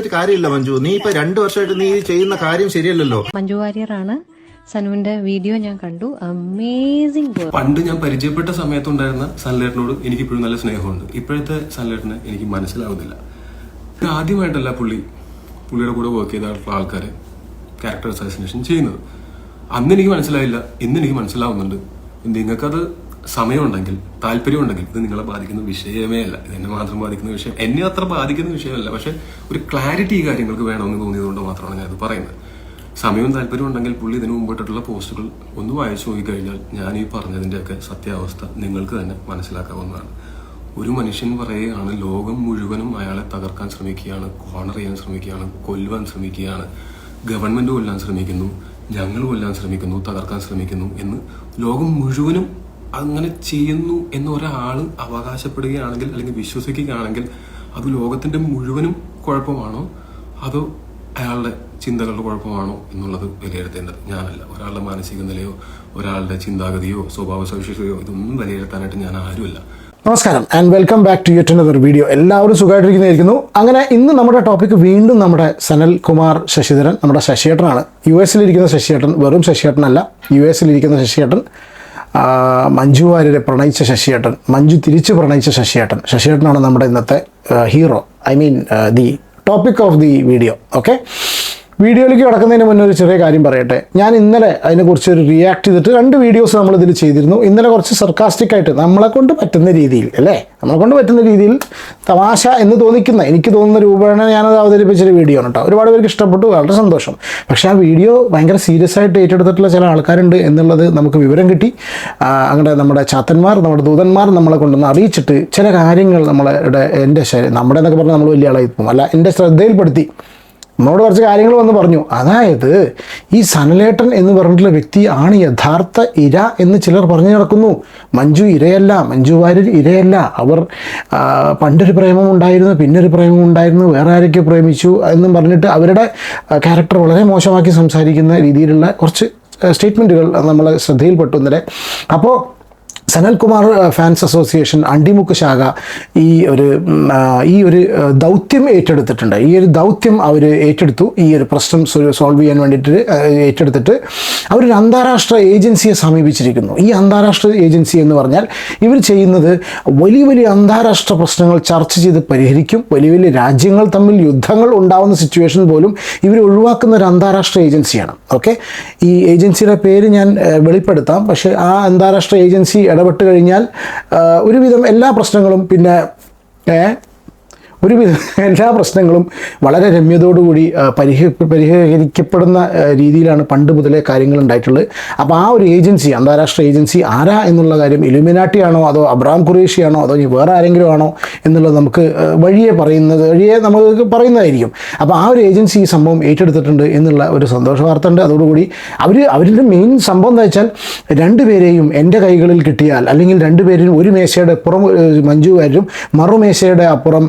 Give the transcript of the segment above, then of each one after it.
പറഞ്ഞിട്ട് കാര്യമില്ല മഞ്ജു. നീ ഇപ്പൊ 2 വർഷമായിട്ട് നീ ചെയ്യുന്ന കാര്യം ശരിയല്ലല്ലോ. മഞ്ജു വാര്യറാണ്. സനുവിന്റെ വീഡിയോ ഞാൻ കണ്ടു. അമേസിംഗ്. പണ്ട് ഞാൻ പരിചയപ്പെട്ട സമയത്തുണ്ടായിരുന്ന സൺലൈറ്റിനോട് എനിക്ക് ഇപ്പോഴും നല്ല സ്നേഹമുണ്ട്. ഇപ്പോഴത്തെ സൺലൈറ്റിനെ എനിക്ക് മനസ്സിലാവുന്നില്ല. ആദ്യമായിട്ടല്ല പുള്ളിയുടെ കൂടെ വർക്ക് ചെയ്ത ആൾക്കാർ ക്യാരക്ടർ അസാസിനേഷൻ ചെയ്യുന്നത്. അന്ന് എനിക്ക് മനസ്സിലായില്ല, ഇന്ന് എനിക്ക് മനസ്സിലാവുന്നുണ്ട്. നിങ്ങൾക്കത് സമയമുണ്ടെങ്കിൽ, താല്പര്യമുണ്ടെങ്കിൽ, ഇത് നിങ്ങളെ ബാധിക്കുന്ന വിഷയമേ അല്ല. ഇത് എന്നെ മാത്രം ബാധിക്കുന്ന വിഷയം, എന്നെ അത്ര ബാധിക്കുന്ന വിഷയമല്ല. പക്ഷെ ഒരു ക്ലാരിറ്റി ഈ കാര്യങ്ങൾക്ക് വേണമെന്ന് തോന്നിയതുകൊണ്ട് മാത്രമാണ് ഞാനത് പറയുന്നത്. സമയവും താല്പര്യവും ഉണ്ടെങ്കിൽ പുള്ളി ഇതിനു മുമ്പിട്ടുള്ള പോസ്റ്റുകൾ ഒന്ന് വായിച്ചു നോക്കിക്കഴിഞ്ഞാൽ ഞാൻ ഈ പറഞ്ഞതിൻ്റെയൊക്കെ സത്യാവസ്ഥ നിങ്ങൾക്ക് തന്നെ മനസ്സിലാക്കാവുന്നതാണ്. ഒരു മനുഷ്യൻ പറയുകയാണ് ലോകം മുഴുവനും അയാളെ തകർക്കാൻ ശ്രമിക്കുകയാണ്, കോർണർ ചെയ്യാൻ ശ്രമിക്കുകയാണ്, കൊല്ലുവാൻ ശ്രമിക്കുകയാണ്, ഗവൺമെന്റ് കൊല്ലാൻ ശ്രമിക്കുന്നു, ഞങ്ങൾ കൊല്ലാൻ ശ്രമിക്കുന്നു, തകർക്കാൻ ശ്രമിക്കുന്നു എന്ന് ലോകം മുഴുവനും അങ്ങനെ ചെയ്യുന്നു എന്ന് ഒരാൾ അവകാശപ്പെടുകയാണെങ്കിൽ അല്ലെങ്കിൽ വിശ്വസിക്കുകയാണെങ്കിൽ അത് ലോകത്തിന്റെ മുഴുവനും കുഴപ്പമാണോ അതോ അയാളുടെ ചിന്തകളുടെ കുഴപ്പമാണോ എന്നുള്ളത് വിലയിരുത്തേണ്ടത് ഞാനല്ല. ഒരാളുടെ മാനസിക നിലയോ ഒരാളുടെ ചിന്താഗതിയോ സ്വഭാവ സവിശേഷതയോ ഇതൊന്നും വിലയിരുത്താനായിട്ട് ഞാൻ ആരുമല്ല. നമസ്കാരം and welcome back to yet another video. എല്ലാവരും സുഖമായിട്ടിരിക്കുന്നതായിരിക്കുന്നു. അങ്ങനെ ഇന്ന് നമ്മുടെ ടോപ്പിക് വീണ്ടും നമ്മുടെ സനൽ കുമാർ ശശിധരൻ, നമ്മുടെ ശശിയേട്ടനാണ്. US-ലിരിക്കുന്ന ശശിയേട്ടൻ, വെറും ശശിയേട്ടനല്ല, US-ലിരിക്കുന്ന ശശിയേട്ടൻ, മഞ്ജു വാര്യരെ പ്രണയിച്ച ശശിയേട്ടൻ, മഞ്ജു തിരിച്ച് പ്രണയിച്ച ശശിയേട്ടൻ. ശശിയേട്ടനാണ് നമ്മുടെ ഇന്നത്തെ hero, I mean the topic of the video. Okay, വീഡിയോയിലേക്ക് കിടക്കുന്നതിന് മുന്നേ ഒരു ചെറിയ കാര്യം പറയട്ടെ. ഞാൻ ഇന്നലെ അതിനെക്കുറിച്ച് ഒരു റിയാക്ട് ചെയ്തിട്ട് 2 വീഡിയോസ് നമ്മളിതിൽ ചെയ്തിരുന്നു. ഇന്നലെ കുറച്ച് സർക്കാസ്റ്റിക് ആയിട്ട് നമ്മളെ കൊണ്ട് പറ്റുന്ന രീതിയിൽ, നമ്മളെ കൊണ്ട് പറ്റുന്ന രീതിയിൽ തമാശ എന്ന് എനിക്ക് തോന്നുന്ന രൂപേണ ഞാനത് അവതരിപ്പിച്ചൊരു വീഡിയോ ആണ് കേട്ടോ. ഒരുപാട് പേർക്ക് ഇഷ്ടപ്പെട്ടു, വളരെ സന്തോഷം. പക്ഷേ ആ വീഡിയോ ഭയങ്കര സീരിയസ് ആയിട്ട് ഏറ്റെടുത്തിട്ടുള്ള ചില ആൾക്കാരുണ്ട് എന്നുള്ളത് നമുക്ക് വിവരം കിട്ടി. അങ്ങനെ നമ്മുടെ ചാത്തന്മാർ, നമ്മുടെ ദൂതന്മാർ നമ്മളെ കൊണ്ടൊന്ന് അറിയിച്ചിട്ട് ചില കാര്യങ്ങൾ നമ്മുടെ എന്നൊക്കെ പറഞ്ഞാൽ നമ്മൾ വലിയ ആളായി പോകും, എൻ്റെ ശ്രദ്ധയിൽപ്പെടുത്തി നമ്മളോട് കുറച്ച് കാര്യങ്ങൾ വന്ന് പറഞ്ഞു. അതായത് ഈ സനലേട്ടൻ എന്ന് പറഞ്ഞിട്ടുള്ള വ്യക്തി ആണ് യഥാർത്ഥ ഇര എന്ന് ചിലർ പറഞ്ഞു നടക്കുന്നു. മഞ്ജു ഇരയല്ല, മഞ്ജു വാര്യർ ഇരയല്ല. അവർ പണ്ടൊരു പ്രേമം ഉണ്ടായിരുന്നു, പിന്നൊരു പ്രേമം ഉണ്ടായിരുന്നു, വേറെ ആരൊക്കെ പ്രേമിച്ചു എന്നും പറഞ്ഞിട്ട് അവരുടെ ക്യാരക്ടർ വളരെ മോശമാക്കി സംസാരിക്കുന്ന രീതിയിലുള്ള കുറച്ച് സ്റ്റേറ്റ്മെൻറ്റുകൾ നമ്മളെ ശ്രദ്ധയിൽപ്പെട്ടു ഇന്നലെ. അപ്പോൾ സനൽകുമാർ ഫാൻസ് അസോസിയേഷൻ അണ്ടിമുക്ക് ശാഖ ഈ ഒരു ദൗത്യം ഏറ്റെടുത്തിട്ടുണ്ട്. ഈ ഒരു ദൗത്യം അവർ ഏറ്റെടുത്തു. ഈ ഒരു പ്രശ്നം സോൾവ് ചെയ്യാൻ വേണ്ടിയിട്ട് ഏറ്റെടുത്തിട്ട് അവരൊരു അന്താരാഷ്ട്ര ഏജൻസിയെ സമീപിച്ചിരിക്കുന്നു. ഈ അന്താരാഷ്ട്ര ഏജൻസി എന്ന് പറഞ്ഞാൽ ഇവർ ചെയ്യുന്നത് വലിയ വലിയ അന്താരാഷ്ട്ര പ്രശ്നങ്ങൾ ചർച്ച ചെയ്ത് പരിഹരിക്കും. വലിയ വലിയ രാജ്യങ്ങൾ തമ്മിൽ യുദ്ധങ്ങൾ ഉണ്ടാവുന്ന സിറ്റുവേഷൻ പോലും ഇവർ ഒഴിവാക്കുന്ന ഒരു അന്താരാഷ്ട്ര ഏജൻസിയാണ്. ഓക്കെ, ഈ ഏജൻസിയുടെ പേര് ഞാൻ വെളിപ്പെടുത്താം. പക്ഷേ ആ അന്താരാഷ്ട്ര ഏജൻസി ഇടപെട്ട് കഴിഞ്ഞാൽ ഒരുവിധം എല്ലാ പ്രശ്നങ്ങളും എല്ലാ പ്രശ്നങ്ങളും വളരെ രമ്യതയോടുകൂടി പരിഹരിക്കപ്പെടുന്ന രീതിയിലാണ് പണ്ട് മുതലേ കാര്യങ്ങൾ ഉണ്ടായിട്ടുള്ളത്. അപ്പോൾ ആ ഒരു ഏജൻസി, അന്താരാഷ്ട്ര ഏജൻസി ആരാ എന്നുള്ള കാര്യം ഇലുമിനാട്ടി ആണോ അതോ അബ്രഹാം ഖുറേഷി ആണോ അതോ വേറെ ആരെങ്കിലും ആണോ എന്നുള്ളത് നമുക്ക് വഴിയെ നമുക്ക് പറയുന്നതായിരിക്കും. അപ്പോൾ ആ ഒരു ഏജൻസി ഈ സംഭവം ഏറ്റെടുത്തിട്ടുണ്ട് എന്നുള്ള ഒരു സന്തോഷ വാർത്ത ഉണ്ട്. അതോടുകൂടി അവരുടെ മെയിൻ സംഭവം എന്താ വെച്ചാൽ 2 പേരെയും എൻ്റെ കൈകളിൽ കിട്ടിയാൽ, അല്ലെങ്കിൽ 2 പേരും ഒരു മേശയുടെ അപ്പുറം മഞ്ജു വാര്യരും മറുമേശയുടെ അപ്പുറം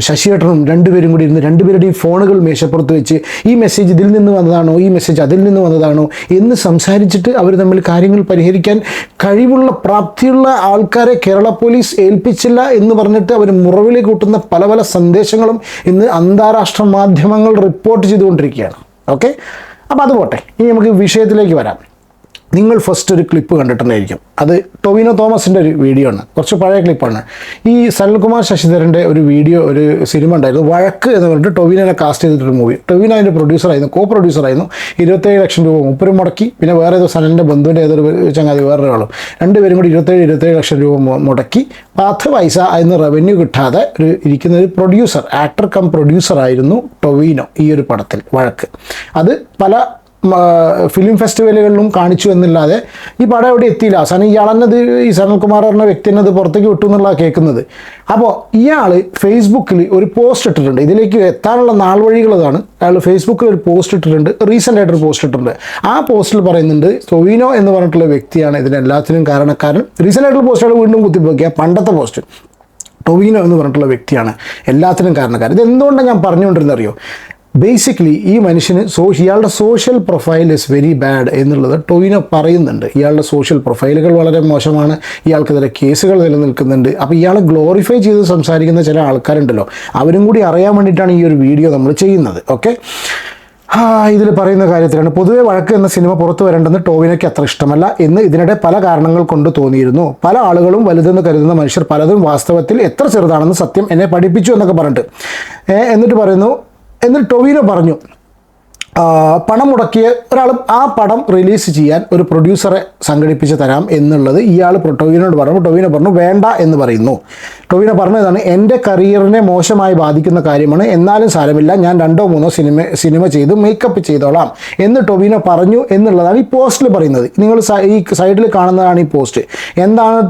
ശശിയേട്ടനും 2 പേരും കൂടി ഇരുന്ന് 2 പേരുടെയും ഫോണുകൾ മേശപ്പുറത്ത് വെച്ച് ഈ മെസ്സേജ് ഇതിൽ നിന്ന് വന്നതാണോ, ഈ മെസ്സേജ് അതിൽ നിന്ന് വന്നതാണോ എന്ന് സംസാരിച്ചിട്ട് അവർ തമ്മിൽ കാര്യങ്ങൾ പരിഹരിക്കാൻ കഴിവുള്ള പ്രാപ്തിയുള്ള ആൾക്കാരെ കേരള പോലീസ് ഏൽപ്പിച്ചില്ല എന്ന് പറഞ്ഞിട്ട് അവർ മുറവിലേക്ക് കൂട്ടുന്ന പല പല സന്ദേശങ്ങളും ഇന്ന് അന്താരാഷ്ട്ര മാധ്യമങ്ങൾ റിപ്പോർട്ട് ചെയ്തുകൊണ്ടിരിക്കുകയാണ്. ഓക്കെ, അപ്പോൾ അത് പോട്ടെ, ഇനി നമുക്ക് വിഷയത്തിലേക്ക് വരാം. നിങ്ങൾ ഫസ്റ്റ് ഒരു ക്ലിപ്പ് കണ്ടിട്ടുണ്ടായിരിക്കും. അത് ടൊവിനോ തോമസിൻ്റെ ഒരു വീഡിയോ ആണ്, കുറച്ച് പഴയ ക്ലിപ്പാണ്. ഈ സനൽകുമാർ ശശിധരൻ്റെ ഒരു സിനിമ ഉണ്ടായിരുന്നു, വഴക്ക് എന്ന് പറഞ്ഞിട്ട് ടൊവിനോനെ കാസ്റ്റ് ചെയ്തിട്ടൊരു മൂവി. ടൊവിനോ അതിൻ്റെ പ്രൊഡ്യൂസറായിരുന്നു, പ്രൊഡ്യൂസറായിരുന്നു. 27 ലക്ഷം രൂപ മൂപ്പരും മുടക്കി, പിന്നെ വേറെ ഏതോ സനലിൻ്റെ ബന്ധുവിൻ്റെ ഏതൊരു ചങ്ങാതി വേറൊരാളും, 2 പേരും കൂടി 27 ലക്ഷം രൂപ മുടക്കി 10 പൈസ അതിന് റവന്യൂ കിട്ടാതെ ഇരിക്കുന്ന ഒരു പ്രൊഡ്യൂസർ, ആക്ടർ കം പ്രൊഡ്യൂസറായിരുന്നു ടൊവിനോ ഈ ഒരു പടത്തിൽ വഴക്ക്. അത് പല ഫിലിം ഫെസ്റ്റിവലുകളിലും കാണിച്ചു എന്നല്ലാതെ ഈ പടം എവിടെ എത്തിയില്ല. അവസാനം ഈ സനൽകുമാർ പറഞ്ഞ വ്യക്തി തന്നെ അത് പുറത്തേക്ക് വിട്ടു എന്നുള്ളതാണ് കേൾക്കുന്നത്. അപ്പോൾ ഇയാൾ ഫേസ്ബുക്കിൽ ഒരു പോസ്റ്റ് ഇട്ടിട്ടുണ്ട്. ഇതിലേക്ക് എത്താനുള്ള നാൾ വഴികളതാണ്. അയാൾ ഫേസ്ബുക്കിൽ ഒരു പോസ്റ്റ് ഇട്ടിട്ടുണ്ട്, റീസെൻ്റ് ആയിട്ടൊരു പോസ്റ്റ് ഇട്ടിട്ടുണ്ട്. ആ പോസ്റ്റിൽ പറയുന്നുണ്ട് ടൊവിനോ എന്ന് പറഞ്ഞിട്ടുള്ള വ്യക്തിയാണ് ഇതിനെല്ലാത്തിനും കാരണക്കാരൻ. റീസെൻ്റ് ആയിട്ടുള്ള പോസ്റ്റുകൾ വീണ്ടും കുത്തിപ്പോക്കിയ പണ്ടത്തെ പോസ്റ്റ്, ടൊവിനോ എന്ന് പറഞ്ഞിട്ടുള്ള വ്യക്തിയാണ് എല്ലാത്തിനും കാരണക്കാരൻ. ഇത് എന്തുകൊണ്ടാണ് ഞാൻ പറഞ്ഞുകൊണ്ടിരുന്നത് അറിയോ? ബേസിക്കലി ഈ മനുഷ്യന് ഇയാളുടെ social profile is very bad എന്നുള്ളത് ടൊവിനോ പറയുന്നുണ്ട്. ഇയാളുടെ സോഷ്യൽ പ്രൊഫൈലുകൾ വളരെ മോശമാണ്, ഇയാൾക്കെതിരെ കേസുകൾ നിലനിൽക്കുന്നുണ്ട്. അപ്പോൾ ഇയാളെ ഗ്ലോറിഫൈ ചെയ്ത് സംസാരിക്കുന്ന ചില ആൾക്കാരുണ്ടല്ലോ, അവരും കൂടി അറിയാൻ വേണ്ടിയിട്ടാണ് ഈ ഒരു വീഡിയോ നമ്മൾ ചെയ്യുന്നത്. ഓക്കെ, ഇതിൽ പറയുന്ന കാര്യത്തിലാണ് പൊതുവെ വഴക്ക് എന്ന സിനിമ പുറത്തു വരേണ്ടെന്ന് ടോവിനോയ്ക്ക് അത്ര ഇഷ്ടമല്ല എന്ന് ഇതിനിടെ പല കാരണങ്ങൾ കൊണ്ട് തോന്നിയിരുന്നു. പല ആളുകളും വലുതെന്ന് കരുതുന്ന മനുഷ്യർ പലതും വാസ്തവത്തിൽ എത്ര ചെറുതാണെന്ന് സത്യം എന്നെ പഠിപ്പിച്ചു എന്നൊക്കെ പറഞ്ഞിട്ട് എന്നിട്ട് ടൊവിനോ പറഞ്ഞു, പണം മുടക്കിയ ഒരാൾ ആ പടം റിലീസ് ചെയ്യാൻ ഒരു പ്രൊഡ്യൂസറെ സംഘടിപ്പിച്ച് തരാം എന്നുള്ളത് ഇയാൾ ടൊവിനോട് പറഞ്ഞു. ടൊവിനോ പറഞ്ഞു വേണ്ട എന്ന് പറയുന്നു. ടൊവിനോ പറഞ്ഞതാണ്, എൻ്റെ കരിയറിനെ മോശമായി ബാധിക്കുന്ന കാര്യമാണ്, എന്നാലും സാരമില്ല, ഞാൻ 2-3 സിനിമ ചെയ്ത് മേക്കപ്പ് ചെയ്തോളാം എന്ന് ടൊവിനോ പറഞ്ഞു എന്നുള്ളതാണ് ഈ പോസ്റ്റിൽ പറയുന്നത്. നിങ്ങൾ ഈ സൈഡിൽ കാണുന്നതാണ് ഈ പോസ്റ്റ്. എന്താണ്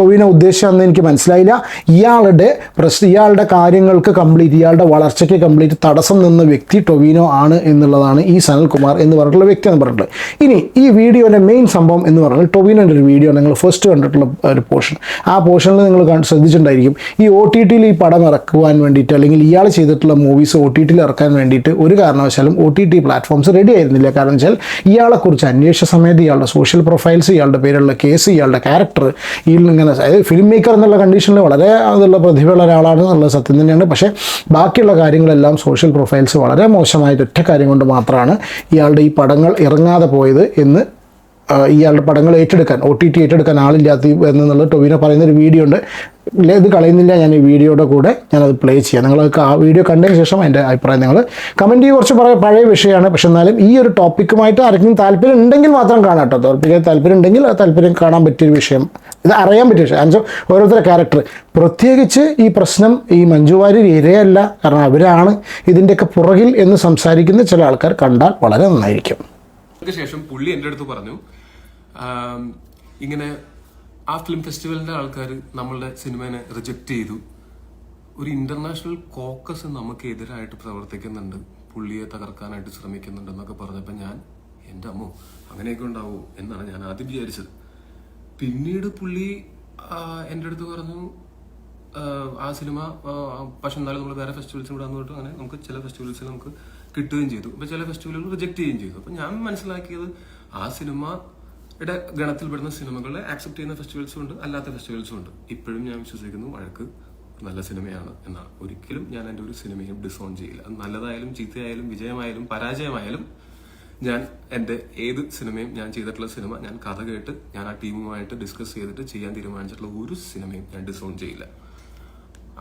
ടൊവിനോ ഉദ്ദേശിച്ചതെന്ന് എനിക്ക് മനസ്സിലായില്ല. ഇയാളുടെ കാര്യങ്ങൾക്ക് കംപ്ലീറ്റ്, ഇയാളുടെ വളർച്ചയ്ക്ക് കംപ്ലീറ്റ് തടസ്സം നിന്ന വ്യക്തി ടൊവിനോ ആണ് എന്നുള്ളത് ഈ സനൽകുമാർ എന്ന് പറഞ്ഞിട്ടുള്ള വ്യക്തി എന്ന് പറഞ്ഞിട്ടുള്ളത്. ഇനി ഈ വീഡിയോയുടെ മെയിൻ സംഭവം എന്ന് പറഞ്ഞാൽ ടൊവിനോൻ്റെ ഒരു വീഡിയോ നിങ്ങൾ ഫസ്റ്റ് കണ്ടിട്ടുള്ള ഒരു പോർഷൻ. ആ പോർഷനിൽ നിങ്ങൾ ശ്രദ്ധിച്ചിട്ടുണ്ടായിരിക്കും, ഈ OTTയിൽ ഈ പടം ഇറക്കുവാൻ വേണ്ടിയിട്ട് അല്ലെങ്കിൽ ഇയാൾ ചെയ്തിട്ടുള്ള മൂവീസ് OTTയിൽ ഇറക്കാൻ വേണ്ടിയിട്ട് ഒരു കാരണവശാലും OTT പ്ലാറ്റ്ഫോംസ് റെഡി ആയിരുന്നില്ല. കാരണം വെച്ചാൽ ഇയാളെക്കുറിച്ച് അന്വേഷിച്ച സമയത്ത് ഇയാളുടെ സോഷ്യൽ പ്രൊഫൈൽസ്, ഇയാളുടെ പേരുള്ള കേസ്, ഇയാളുടെ ക്യാരക്ടർ, ഇങ്ങനെ അതായത് ഫിലിം മേക്കർ എന്നുള്ള കണ്ടീഷനിൽ വളരെ അതുള്ള പ്രതിഭയുള്ള ഒരാളാണ് എന്നുള്ളത് സത്യം തന്നെയാണ്. പക്ഷേ ബാക്കിയുള്ള കാര്യങ്ങളെല്ലാം സോഷ്യൽ പ്രൊഫൈൽസ് വളരെ മോശമായിട്ട് ഒറ്റ കാര്യം കൊണ്ട് മാത്രമാണ് ഇയാളുടെ ഈ പടങ്ങൾ ഇറങ്ങാതെ പോയത് എന്ന് ഇയാളുടെ പടങ്ങൾ OTT ഏറ്റെടുക്കാൻ ആളില്ലാത്ത എന്നുള്ളത് ടൊവിനോ പറയുന്നൊരു വീഡിയോ ഉണ്ട്. ഇത് കളയുന്നില്ല, ഞാൻ ഈ വീഡിയോയുടെ കൂടെ ഞാനത് പ്ലേ ചെയ്യാം. നിങ്ങൾ ആ വീഡിയോ കണ്ടതിന് ശേഷം അതിൻ്റെ അഭിപ്രായം നിങ്ങൾ കമൻറ്റ് ചെയ്യുക. കുറച്ച് പഴയ വിഷയമാണ്, പക്ഷെ എന്നാലും ഈ ഒരു ടോപ്പിക്കുമായിട്ട് ആർക്കും താല്പര്യം ഉണ്ടെങ്കിൽ മാത്രം കാണാം കേട്ടോ. താല്പര്യം ഉണ്ടെങ്കിൽ താല്പര്യം കാണാൻ പറ്റിയൊരു വിഷയം, ഇത് അറിയാൻ പറ്റിയ വിഷയം. അഞ്ചോ ഓരോരുത്തരുടെ ക്യാരക്ടർ, പ്രത്യേകിച്ച് ഈ പ്രശ്നം ഈ മഞ്ജു വാര്യർ ഇരയല്ല, കാരണം അവരാണ് ഇതിൻ്റെയൊക്കെ പുറകിൽ എന്ന് സംസാരിക്കുന്ന ചില ആൾക്കാർ കണ്ടാൽ വളരെ നന്നായിരിക്കും. ശേഷം പുള്ളി എൻ്റെ അടുത്ത് പറഞ്ഞു, ഇങ്ങനെ ആ ഫിലിം ഫെസ്റ്റിവലിന്റെ ആൾക്കാർ നമ്മളുടെ സിനിമയെ റിജക്റ്റ് ചെയ്തു, ഒരു ഇന്റർനാഷണൽ കോക്കസ് നമുക്ക് എതിരായിട്ട് പ്രവർത്തിക്കുന്നുണ്ട്, പുള്ളിയെ തകർക്കാനായിട്ട് ശ്രമിക്കുന്നുണ്ടെന്നൊക്കെ പറഞ്ഞപ്പോൾ ഞാൻ എൻ്റെ അമ്മോ അങ്ങനെയൊക്കെ ഉണ്ടാവോ എന്നാണ് ഞാൻ ആദ്യം വിചാരിച്ചത്. പിന്നീട് പുള്ളി എൻ്റെ അടുത്ത് പറഞ്ഞു, ആ സിനിമ പക്ഷെ എന്നാലും നമ്മൾ വേറെ ഫെസ്റ്റിവൽസിന് കൂടെ വന്നിട്ട് അങ്ങനെ നമുക്ക് ചില ഫെസ്റ്റിവൽസിൽ നമുക്ക് കിട്ടുകയും ചെയ്തു, അപ്പോൾ ചില ഫെസ്റ്റിവലുകൾ റിജക്ട് ചെയ്യുകയും ചെയ്തു. അപ്പോൾ ഞാൻ മനസ്സിലാക്കിയത് ആ സിനിമയുടെ ഗണത്തിൽപ്പെടുന്ന സിനിമകളെ ആക്സെപ്റ്റ് ചെയ്യുന്ന ഫെസ്റ്റിവൽസും ഉണ്ട്, അല്ലാത്ത ഫെസ്റ്റിവൽസും ഉണ്ട്. ഇപ്പോഴും ഞാൻ വിശ്വസിക്കുന്നു വഴക്ക് നല്ല സിനിമയാണ് എന്നാണ്. ഒരിക്കലും ഞാൻ എൻ്റെ ഒരു സിനിമയും ഡിസോൺ ചെയ്യില്ല. അത് നല്ലതായാലും ചീത്തയായാലും വിജയമായാലും പരാജയമായാലും ഞാൻ എൻ്റെ ഏത് സിനിമയും, ഞാൻ ചെയ്തിട്ടുള്ള സിനിമ ഞാൻ കഥ കേട്ട് ഞാൻ ആ ടീമുമായിട്ട് ഡിസ്കസ് ചെയ്തിട്ട് ചെയ്യാൻ തീരുമാനിച്ചിട്ടുള്ള ഒരു സിനിമയും ഞാൻ ഡിസോൺ ചെയ്യില്ല.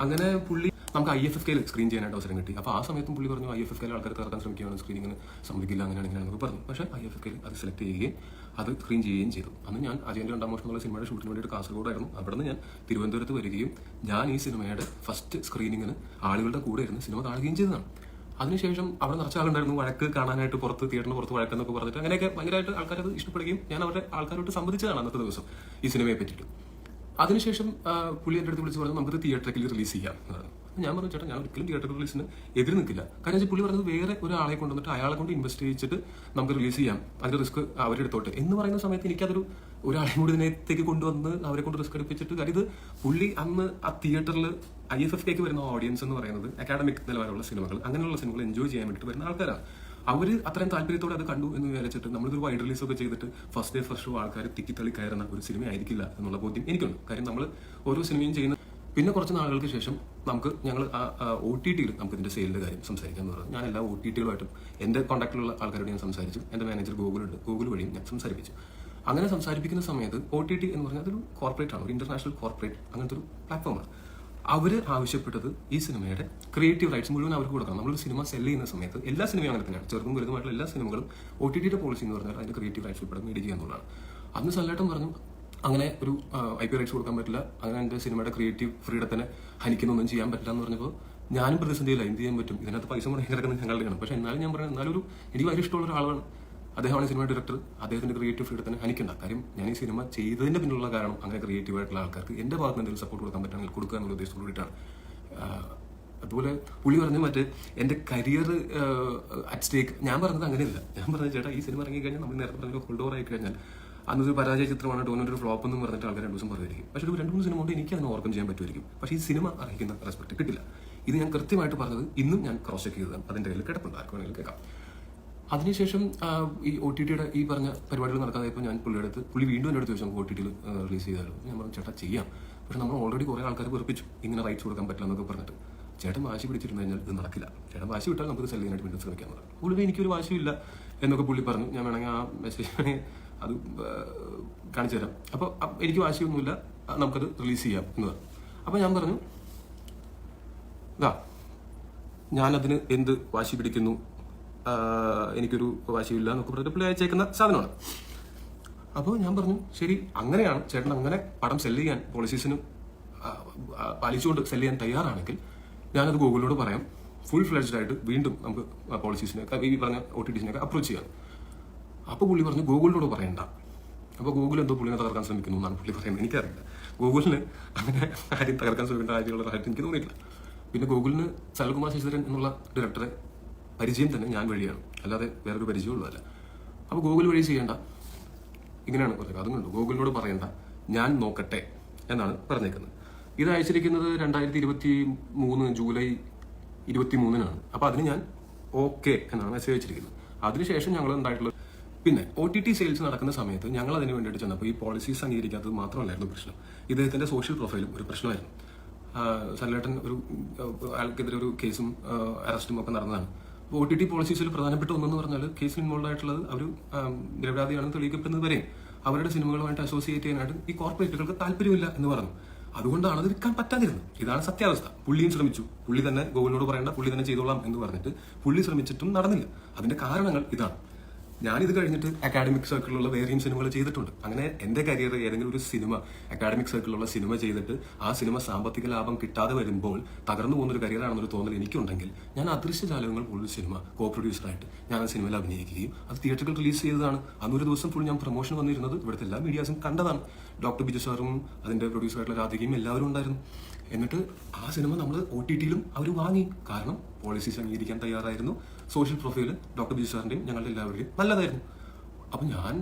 അങ്ങനെ പുള്ളി നമുക്ക് IFFKയിൽ സ്ക്രീൻ ചെയ്യാനായിട്ട് അവസരം കിട്ടി. അപ്പോൾ ആ സമയത്തും പുള്ളി പറഞ്ഞു IFFKയിൽ ആൾക്കാർക്ക് ഇറക്കാൻ ശ്രമിക്കുകയാണ്, സ്ക്രീനിങ്ങിന് സമ്മതിക്കില്ല, അങ്ങനെയാണെന്നൊക്കെ പറഞ്ഞു. പക്ഷേ IFFKയിൽ അത് സെലക്ട് ചെയ്യുകയും അത് സ്ക്രീൻ ചെയ്യുകയും ചെയ്തു. അന്ന് ഞാൻ അജയൻ്റെ 2-ാം വർഷം എന്നുള്ള സിനിമയുടെ ഷൂട്ടിന് വേണ്ടിയിട്ട് കാസർഗോഡായിരുന്നു. അവിടെ നിന്ന് ഞാൻ തിരുവനന്തപുരത്ത് വരികയും ഞാൻ ഈ സിനിമയുടെ ഫസ്റ്റ് സ്ക്രീനിങ്ങിന് ആളുകളുടെ കൂടെ ഇരുന്ന് സിനിമ കാണുകയും ചെയ്തതാണ്. അതിനുശേഷം അവിടെ നിറച്ച ആളുണ്ടായിരുന്നു വഴക്ക് കാണാനായിട്ട്, തിയേറ്ററിന് പുറത്ത് വഴക്കെന്നൊക്കെ പറഞ്ഞിട്ട് അങ്ങനെയൊക്കെ ഭയങ്കരമായിട്ട് ആൾക്കാരത് ഇഷ്ടപ്പെടുകയും ഞാൻ അവരുടെ ആൾക്കാരോട്ട് സംബന്ധിച്ചതാണ് അന്നത്തെ ദിവസം ഈ സിനിമയെ പറ്റിയിട്ട്. അതിനുശേഷം പുള്ളി എൻ്റെ അടുത്ത് വിളിച്ച് പറഞ്ഞു നമുക്കത് തിയേറ്ററിൽ റിലീസ് ചെയ്യാം എന്നാണ്. ഞാൻ പറഞ്ഞു ചേട്ടാ ഞാൻ ഒരിക്കലും തിയേറ്റർ റിലീസിന് എതിര് നിൽക്കില്ല. കാരണം വെച്ചാൽ പുള്ളി പറഞ്ഞത് വേറെ ഒരാളെ കൊണ്ടുവന്നിട്ട് അയാളെ കൊണ്ട് ഇൻവെസ്റ്റ് ചെയ്യിച്ചിട്ട് നമുക്ക് റിലീസ് ചെയ്യാം, അതിന്റെ റിസ്ക് അവരെടുത്തോട്ടെ എന്ന് പറയുന്ന സമയത്ത് എനിക്കതൊരു ഒരാളെയും കൂടി ഇതിനകത്തേക്ക് കൊണ്ടുവന്ന് അവരെ കൊണ്ട് റിസ്ക് എടുപ്പിച്ചിട്ട്, കാര്യം ഇത് പുള്ളി അന്ന് ആ തിയേറ്ററിൽ IFFKക്ക് വരുന്ന ഓഡിയൻസ് എന്ന് പറയുന്നത് അക്കാഡമിക് നിലവാരമുള്ള സിനിമകൾ, അങ്ങനെയുള്ള സിനിമകൾ എൻജോയ് ചെയ്യാൻ വേണ്ടിയിട്ട് വരുന്ന ആൾക്കാരാണ്. അവർ അത്രയും താല്പര്യത്തോടെ അത് കണ്ടു എന്ന് വിചാരിച്ചിട്ട് നമ്മളിതൊരു വൈഡ് റിലീസ് ഒക്കെ ചെയ്തിട്ട് ഫസ്റ്റ് ഡേ ഫസ്റ്റ് ഷോ ആൾക്കാർ തിക്കിത്തള്ളി കയറുന്ന ഒരു സിനിമ ആയിരിക്കില്ല എന്നുള്ള ബോധ്യം എനിക്കുണ്ട്. കാര്യം നമ്മൾ ഓരോ സിനിമയും ചെയ്യുന്ന പിന്നെ കുറച്ച് നാളുകൾക്ക് ശേഷം ഞങ്ങൾ OTTയിൽ നമുക്ക് ഇതിന്റെ സെയിലിന്റെ കാര്യം സംസാരിക്കാമെന്ന് പറഞ്ഞു. ഞാൻ എല്ലാ OTTകളുമായിട്ടും എൻ്റെ കോൺടാക്റ്റിലുള്ള ആൾക്കാരോട് ഞാൻ സംസാരിച്ചു. എൻ്റെ മാനേജർ ഗൂഗിൾ വഴിയും ഞാൻ സംസാരിപ്പിച്ചു. അങ്ങനെ സംസാരിപ്പിക്കുന്ന സമയത്ത് OTT എന്ന് പറഞ്ഞാൽ അതൊരു കോർപ്പറേറ്റ് ആണ്, ഒരു ഇന്റർനാഷണൽ കോർപ്പറേറ്റ് അങ്ങനത്തെ ഒരു പ്ലാറ്റ്ഫോമാണ്. അവർ ആവശ്യപ്പെട്ടത് ഈ സിനിമയുടെ ക്രിയേറ്റീവ് റൈറ്റ്സ് മുഴുവൻ അവർക്ക് കൊടുക്കണം. നമ്മളൊരു സിനിമ സെല് ചെയ്യുന്ന സമയത്ത് എല്ലാ സിനിമയും അങ്ങനെ തന്നെയാണ്, ചെറുതും വലുതുമായിട്ടുള്ള എല്ലാ സിനിമകളും OTTയുടെ പോളിസി എന്ന് പറഞ്ഞാൽ അതിന്റെ ക്രിയേറ്റീവ് റൈറ്റ്സ് ഉൾപ്പെടെ മേടിക്കുക എന്നുള്ളതാണ്. അന്ന് സല്ലേട്ടൻ പറഞ്ഞു അങ്ങനെ ഒരു IP റൈറ്റ്സ് കൊടുക്കാൻ പറ്റില്ല, അങ്ങനെ എൻ്റെ സിനിമയുടെ ക്രിയേറ്റീവ് ഫ്രീഡത്തിനെ ഹനിക്കുന്നൊന്നും ചെയ്യാൻ പറ്റില്ല എന്ന് പറഞ്ഞപ്പോൾ ഞാനും പ്രതിസന്ധിയില്ല, എന്ത് ചെയ്യാൻ പറ്റും, ഇതിനകത്ത് പൈസ മുടങ്ങി കിടക്കുന്നത് ഞങ്ങളുടെയാണ്. പക്ഷേ എന്നാലും ഞാൻ പറയുന്നത് എന്നാലും എനിക്ക് വളരെ ഇഷ്ടമുള്ള ഒരാളാണ്, അദ്ദേഹമാണ് സിനിമ ഡയറക്ടർ, അദ്ദേഹത്തിന്റെ ക്രിയേറ്റീവ് ഫ്രീഡത്തിനെ ഹനിക്കണ്ട. കാര്യം ഞാൻ ഈ സിനിമ ചെയ്തതിന്റെ പിന്നിലുള്ള കാരണം അങ്ങനെ ക്രിയേറ്റീവ് ആയിട്ടുള്ള ആൾക്കാർക്ക് എൻ്റെ ഭാഗത്ത് നിന്ന് എന്തെങ്കിലും സപ്പോർട്ട് കൊടുക്കാൻ പറ്റുകയാണെങ്കിൽ കൊടുക്കുക എന്നുള്ള ഉദ്ദേശത്തോട് കൂടിയിട്ടാണ്. അതുപോലെ പുള്ളി പറഞ്ഞു മറ്റേ എൻ്റെ കരിയർ അറ്റ് സ്റ്റേക്ക്. ഞാൻ പറഞ്ഞത് അങ്ങനെയല്ല. ഞാൻ പറഞ്ഞത് ചേട്ടാ ഈ സിനിമ ഇറങ്ങിക്കഴിഞ്ഞാൽ നമ്മൾ നേരത്തെ പറഞ്ഞ ഹോൾഡ് ഓവർ ആയി കഴിഞ്ഞാൽ അന്നൊരു പരാജയ ചിത്രമാണ്, ടോനൊരു ഫ്ലോപ്പ് എന്ന് പറഞ്ഞിട്ട് ആൾക്കാർ 2 ദിവസം പറയുമായിരിക്കും. പക്ഷേ ഒരു 2-3 സിനിമ കൊണ്ട് എനിക്ക് അതിനെ ഓർക്കം ചെയ്യാൻ പറ്റുമായിരിക്കും. പക്ഷേ ഈ സിനിമ അർഹിക്കുന്ന റെസ്പെക്ട് കിട്ടില്ല. ഇത് ഞാൻ കൃത്യമായിട്ട് പറഞ്ഞത് ഇന്നും ഞാൻ ക്രോസ് ചെക്ക് ചെയ്തതാണ്. അതിന്റെ കയ്യിൽ കിടപ്പുണ്ട്, ആർക്ക് വേണമെങ്കിലും കേൾക്കാം. അതിനുശേഷം ഈ OTTയുടെ ഈ പറഞ്ഞ പരിപാടികൾ നടക്കാതായപ്പോൾ ഞാൻ പുള്ളിയുടെ അടുത്ത്, പുള്ളി വീണ്ടും എൻ്റെ അടുത്ത് ചോദിച്ചു നമുക്ക് OTTയിൽ റിലീസ് ചെയ്താലും. ഞാൻ പറഞ്ഞു ചേട്ടാ ചെയ്യാം, പക്ഷെ നമ്മൾ ഓൾറെഡി കുറേ ആൾക്കാർ വെറുപ്പിച്ചു ഇങ്ങനെ റൈറ്റ്സ് കൊടുക്കാൻ പറ്റില്ല എന്നൊക്കെ പറഞ്ഞിട്ട്. ചേട്ടൻ വാശി പിടിച്ചിരുന്നു കഴിഞ്ഞാൽ ഇത് നടക്കില്ല, ചേട്ടൻ വാശി വിട്ടാൽ നമുക്ക് സെല് ചെയ്യാനായിട്ട് വീണ്ടും ശ്രമിക്കാൻ പറഞ്ഞു. പുള്ളി എനിക്കൊരു വാശിയില്ല എന്നൊക്കെ പുള്ളി പറഞ്ഞു. ഞാൻ വേണമെങ്കിൽ ആ മെസ്സേജ് അത് കാണിച്ചു തരാം. അപ്പോൾ എനിക്ക് വാശിയൊന്നുമില്ല, നമുക്കത് റിലീസ് ചെയ്യാം എന്ന് പറഞ്ഞു. അപ്പോൾ ഞാൻ പറഞ്ഞു ഞാനതിന് എന്ത് വാശി പിടിക്കുന്നു, എനിക്കൊരു വാശിയില്ല എന്നൊക്കെ പറഞ്ഞിട്ട് പുള്ളി അയച്ചേക്കുന്ന സാധനമാണ്. അപ്പോൾ ഞാൻ പറഞ്ഞു ശരി, അങ്ങനെയാണ് ചേട്ടൻ അങ്ങനെ പടം സെല്ല് ചെയ്യാൻ പോളിസീസിന് പാലിച്ചുകൊണ്ട് സെല്ല് ചെയ്യാൻ തയ്യാറാണെങ്കിൽ ഞാനത് ഗൂഗിളിനോട് പറയാം, ഫുൾ ഫ്ലെഡ്ജ്ഡ് ആയിട്ട് വീണ്ടും നമുക്ക് പോളിസീസിനൊക്കെ ഈ പറഞ്ഞ OTTസിനൊക്കെ അപ്രോച്ച് ചെയ്യാം. അപ്പോൾ പുള്ളി പറഞ്ഞു ഗൂഗിളിനോട് പറയണ്ട. അപ്പോൾ ഗൂഗിൾ എന്തോ പുള്ളിനെ തകർക്കാൻ ശ്രമിക്കുന്നു എന്നാണ് പുള്ളി പറയുന്നത്. എനിക്കറിയില്ല, ഗൂഗിളിന് അങ്ങനെ ആരും തകർക്കാൻ ശ്രമിക്കേണ്ട കാര്യമുള്ളതായിട്ട് എനിക്ക് തോന്നിയിട്ടില്ല. പിന്നെ ഗൂഗിളിന് സനൽകുമാർ ശശിധരൻ എന്നുള്ള ഡയറക്ടറെ പരിചയം തന്നെ ഞാൻ വഴിയാണ്, അല്ലാതെ വേറൊരു പരിചയമുള്ളതല്ല. അപ്പോൾ ഗൂഗിൾ വഴി ചെയ്യേണ്ട, ഇങ്ങനെയാണ് പറയുക. അതും കണ്ടു, ഗൂഗിളിനോട് പറയണ്ട, ഞാൻ നോക്കട്ടെ എന്നാണ് പറഞ്ഞേക്കുന്നത്. ഇത് അയച്ചിരിക്കുന്നത് 2023 ജൂലൈ 23-നാണ്. അപ്പോൾ അതിന് ഞാൻ ഓക്കെ എന്നാണ് മെസ്സേജ് അയച്ചിരിക്കുന്നത്. അതിനുശേഷം ഞങ്ങൾ ഉണ്ടായിട്ടുള്ളത് പിന്നെ OTT സെയിൽസ് നടക്കുന്ന സമയത്ത് ഞങ്ങൾ അതിന് വേണ്ടിയിട്ട് ചെന്നപ്പോൾ ഈ പോളിസീസ് അംഗീകരിക്കാത്തത് മാത്രമല്ലായിരുന്നു പ്രശ്നം, ഇദ്ദേഹത്തിന്റെ സോഷ്യൽ പ്രൊഫൈലും ഒരു പ്രശ്നമായിരുന്നു. സനലേട്ടൻ ആൾക്കെതിരെ ഒരു കേസും അറസ്റ്റും ഒക്കെ നടന്നതാണ്. OTT പോളിസീസിൽ പ്രധാനപ്പെട്ട ഒന്നെന്ന് പറഞ്ഞാൽ കേസിൽ ഇൻവോൾവ് ആയിട്ടുള്ളത് അവർ നിരപരാധിയാണെന്ന് തെളിയിക്കപ്പെടുന്നത് വരെ അവരുടെ സിനിമകളുമായിട്ട് അസോസിയേറ്റ് ചെയ്യാനായിട്ട് ഈ കോർപ്പറേറ്റുകൾക്ക് താല്പര്യമില്ല എന്ന് പറഞ്ഞു. അതുകൊണ്ടാണ് അത് വിൽക്കാൻ പറ്റാതിരുന്നത്. ഇതാണ് സത്യാവസ്ഥ. പുള്ളിയും ശ്രമിച്ചു, പുള്ളി തന്നെ ഗൂഗിളിനോട് പറയേണ്ട, പുള്ളി തന്നെ ചെയ്തോളാം എന്ന് പറഞ്ഞിട്ട് പുള്ളി ശ്രമിച്ചിട്ടും നടന്നില്ല. അതിന്റെ കാരണങ്ങൾ ഇതാണ്. ഞാനിത് കഴിഞ്ഞിട്ട് അക്കാഡമിക് സർക്കിളിലുള്ള വേറെയും സിനിമകൾ ചെയ്തിട്ടുണ്ട്. അങ്ങനെ എന്റെ കരിയർ ഏതെങ്കിലും ഒരു സിനിമ അക്കാഡമിക് സർക്കിളിലുള്ള സിനിമ ചെയ്തിട്ട് ആ സിനിമ സാമ്പത്തിക ലാഭം കിട്ടാതെ വരുമ്പോൾ തകർന്നു പോകുന്നൊരു കരിയറാണെന്നൊരു തോന്നൽ എനിക്കുണ്ടെങ്കിൽ ഞാൻ അദൃശ്യജാലകങ്ങൾ പോലൊരു സിനിമ കോ പ്രൊഡ്യൂസറായിട്ട് ഞാൻ ആ സിനിമയിൽ അഭിനയിക്കുകയും അത് തിയേറ്ററിൽ റിലീസ് ചെയ്തതാണ്. അന്നൊരു ദിവസം ഫുൾ ഞാൻ പ്രൊമോഷൻ വന്നിരുന്നത് ഇവിടുത്തെ എല്ലാ മീഡിയാസും കണ്ടതാണ്. ഡോക്ടർ ബിജു സാറും അതിന്റെ പ്രൊഡ്യൂസറായിട്ടുള്ള രാധികയും എല്ലാവരും ഉണ്ടായിരുന്നു. എന്നിട്ട് ആ സിനിമ നമ്മൾ OTTയിലും അവർ വാങ്ങി. കാരണം പോളിസീസ് അംഗീകരിക്കാൻ തയ്യാറായിരുന്നു. സോഷ്യൽ പ്രൊഫൈൽ ഡോക്ടർ ബിജു സാറിന്റെയും ഞങ്ങളുടെ എല്ലാവരുടെയും നല്ലതായിരുന്നു. അപ്പം ഞാൻ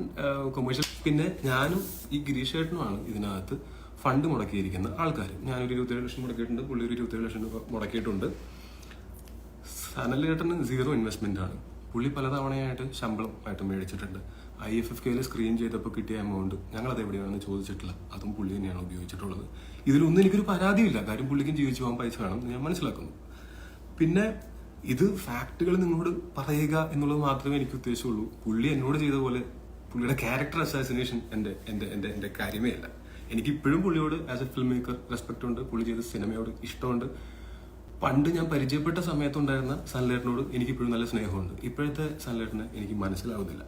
കൊമേഴ്ഷ്യൽ, പിന്നെ ഞാനും ഈ ഗിരീഷ് ചേട്ടനുമാണ് ഇതിനകത്ത് ഫണ്ട് മുടക്കിയിരിക്കുന്ന ആൾക്കാർ. ഞാനൊരു 27 ലക്ഷം മുടക്കിയിട്ടുണ്ട്, പുള്ളി ഒരു 27 ലക്ഷം രൂപ മുടക്കിയിട്ടുണ്ട്. സനലേട്ടന് 0 ഇൻവെസ്റ്റ്മെന്റ് ആണ്. പുള്ളി പലതവണയായിട്ട് ശമ്പളം ആയിട്ട് മേടിച്ചിട്ടുണ്ട്. IFFKയിൽ സ്ക്രീൻ ചെയ്തപ്പോൾ കിട്ടിയ എമൗണ്ട് ഞങ്ങളത് എവിടെയാണെന്ന് ചോദിച്ചിട്ടില്ല, അതും പുള്ളി തന്നെയാണ് ഉപയോഗിച്ചിട്ടുള്ളത്. ഇതിലൊന്നും എനിക്കൊരു പരാതിയില്ല, കാര്യം പുള്ളിക്കും ജീവിച്ചു പോകാൻ പൈസ വേണം എന്ന് ഞാൻ മനസ്സിലാക്കുന്നു. പിന്നെ ഇത് ഫാക്ടുകൾ നിങ്ങളോട് പറയുക എന്നുള്ളത് മാത്രമേ എനിക്ക് ഉദ്ദേശമുള്ളൂ. പുള്ളി എന്നോട് ചെയ്ത പോലെ പുള്ളിയുടെ ക്യാരക്ടർ അസാസിനേഷൻ എന്റെ കാര്യമേ അല്ല. എനിക്ക് ഇപ്പോഴും പുള്ളിയോട് as a film maker respect ഉണ്ട്, പുള്ളി ചെയ്ത സിനിമയോട് ഇഷ്ടമുണ്ട്. പണ്ട് ഞാൻ പരിചയപ്പെട്ട സമയത്തുണ്ടായിരുന്ന സനലേട്ടനോട് എനിക്കിപ്പോഴും നല്ല സ്നേഹമുണ്ട്. ഇപ്പോഴത്തെ സനലേട്ടനെ എനിക്ക് മനസ്സിലാവുന്നില്ല.